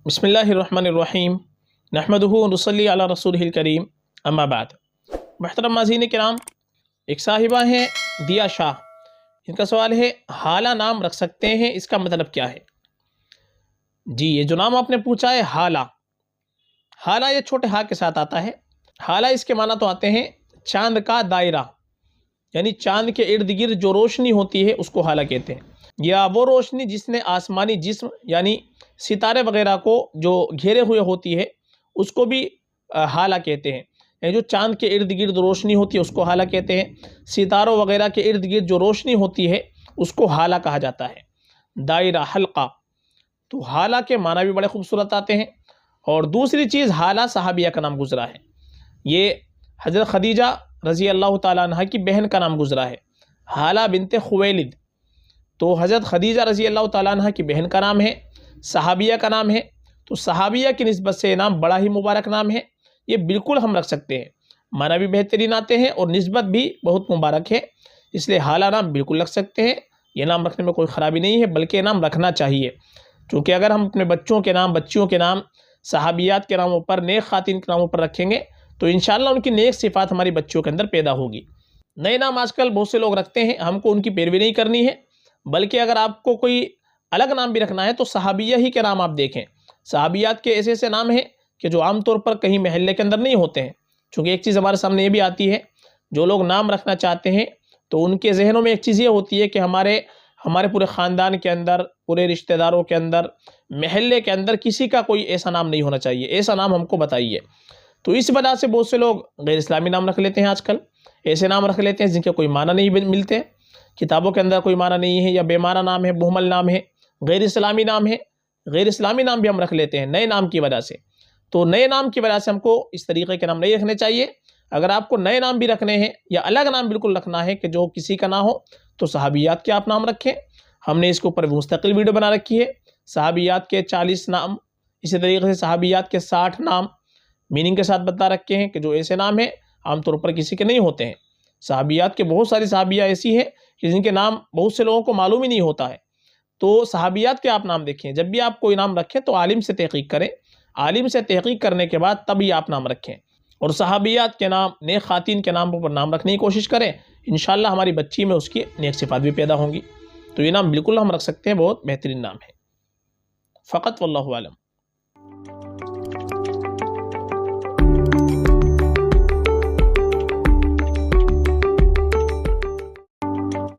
بسم اللہ الرحمن الرحیم نحمدہ ونصلی علی رسولہ الکریم اما بعد۔ محترم ناظرین کرام، ایک صاحبہ ہیں دیا شاہ، ان کا سوال ہے حالہ نام رکھ سکتے ہیں، اس کا مطلب کیا ہے؟ جی، یہ جو نام آپ نے پوچھا ہے حالہ، حالہ یہ چھوٹے ہا کے ساتھ آتا ہے۔ حالہ اس کے معنی تو آتے ہیں چاند کا دائرہ، یعنی چاند کے ارد گرد جو روشنی ہوتی ہے اس کو حالہ کہتے ہیں، یا وہ روشنی جس نے آسمانی جسم یعنی ستارے وغیرہ کو جو گھیرے ہوئے ہوتی ہے اس کو بھی حالہ کہتے ہیں۔ یعنی جو چاند کے ارد گرد روشنی ہوتی ہے اس کو حالہ کہتے ہیں، ستاروں وغیرہ کے ارد گرد جو روشنی ہوتی ہے اس کو حالہ کہا جاتا ہے، دائرہ، حلقہ۔ تو حالہ کے معنی بھی بڑے خوبصورت آتے ہیں۔ اور دوسری چیز، حالہ صحابیہ کا نام گزرا ہے، یہ حضرت خدیجہ رضی اللہ تعالیٰ عنہ کی بہن کا نام گزرا ہے، حالہ بنت خویلد۔ تو حضرت خدیجہ رضی اللہ تعالیٰ عنہ کی بہن کا نام ہے، صحابیہ کا نام ہے، تو صحابیہ کی نسبت سے یہ نام بڑا ہی مبارک نام ہے، یہ بالکل ہم رکھ سکتے ہیں، معنی بھی بہترین آتے ہیں اور نسبت بھی بہت مبارک ہے، اس لیے حالہ نام بالکل رکھ سکتے ہیں۔ یہ نام رکھنے میں کوئی خرابی نہیں ہے، بلکہ یہ نام رکھنا چاہیے، چونکہ اگر ہم اپنے بچوں کے نام، بچیوں کے نام صحابیات کے ناموں پر، نیک خواتین کے ناموں پر رکھیں گے تو انشاءاللہ ان کی نیک صفات ہماری بچوں کے اندر پیدا ہوگی۔ نئے نام آج کل بہت سے لوگ رکھتے ہیں، ہم کو ان کی پیروی نہیں کرنی ہے، بلکہ اگر آپ کو کوئی الگ نام بھی رکھنا ہے تو صحابیہ ہی کے نام آپ دیکھیں۔ صحابیات کے ایسے ایسے نام ہیں کہ جو عام طور پر کہیں محلے کے اندر نہیں ہوتے ہیں، چونکہ ایک چیز ہمارے سامنے یہ بھی آتی ہے، جو لوگ نام رکھنا چاہتے ہیں تو ان کے ذہنوں میں ایک چیز یہ ہوتی ہے کہ ہمارے پورے خاندان کے اندر، پورے رشتہ داروں کے اندر، محلے کے اندر کسی کا کوئی ایسا نام نہیں ہونا چاہیے، ایسا نام ہم کو بتائیے۔ تو اس وجہ سے بہت سے لوگ غیر اسلامی نام رکھ لیتے ہیں، آج کل ایسے نام رکھ لیتے ہیں جن کے کوئی معنی نہیں ملتے، کتابوں کے اندر کوئی معنی نہیں ہے، یا بے معنی نام ہے، مہمل نام ہے، غیر اسلامی نام ہے، غیر اسلامی نام بھی ہم رکھ لیتے ہیں نئے نام کی وجہ سے۔ تو نئے نام کی وجہ سے ہم کو اس طریقے کے نام نہیں رکھنے چاہیے۔ اگر آپ کو نئے نام بھی رکھنے ہیں یا الگ نام بالکل رکھنا ہے کہ جو کسی کا نہ ہو تو صحابیات کے آپ نام رکھیں۔ ہم نے اس کے اوپر مستقل ویڈیو بنا رکھی ہے، صحابیات کے 40 نام، اسی طریقے سے صحابیات کے 60 نام میننگ کے ساتھ بتا رکھے ہیں کہ جو ایسے نام ہیں عام طور پر کسی کے نہیں ہوتے ہیں۔ صحابیات کے بہت ساری صحابیہ ایسی ہیں کہ جن کے نام بہت سے لوگوں کو معلوم ہی نہیں ہوتا ہے، تو صحابیات کے آپ نام دیکھیں۔ جب بھی آپ کوئی نام رکھیں تو عالم سے تحقیق کریں، عالم سے تحقیق کرنے کے بعد تبھی آپ نام رکھیں، اور صحابیات کے نام، نیک خواتین کے نام پر نام رکھنے کی کوشش کریں، انشاءاللہ ہماری بچی میں اس کی نیک صفات بھی پیدا ہوں گی۔ تو یہ نام بالکل ہم رکھ سکتے ہیں، بہت بہترین نام ہے، فقط واللہ عالم۔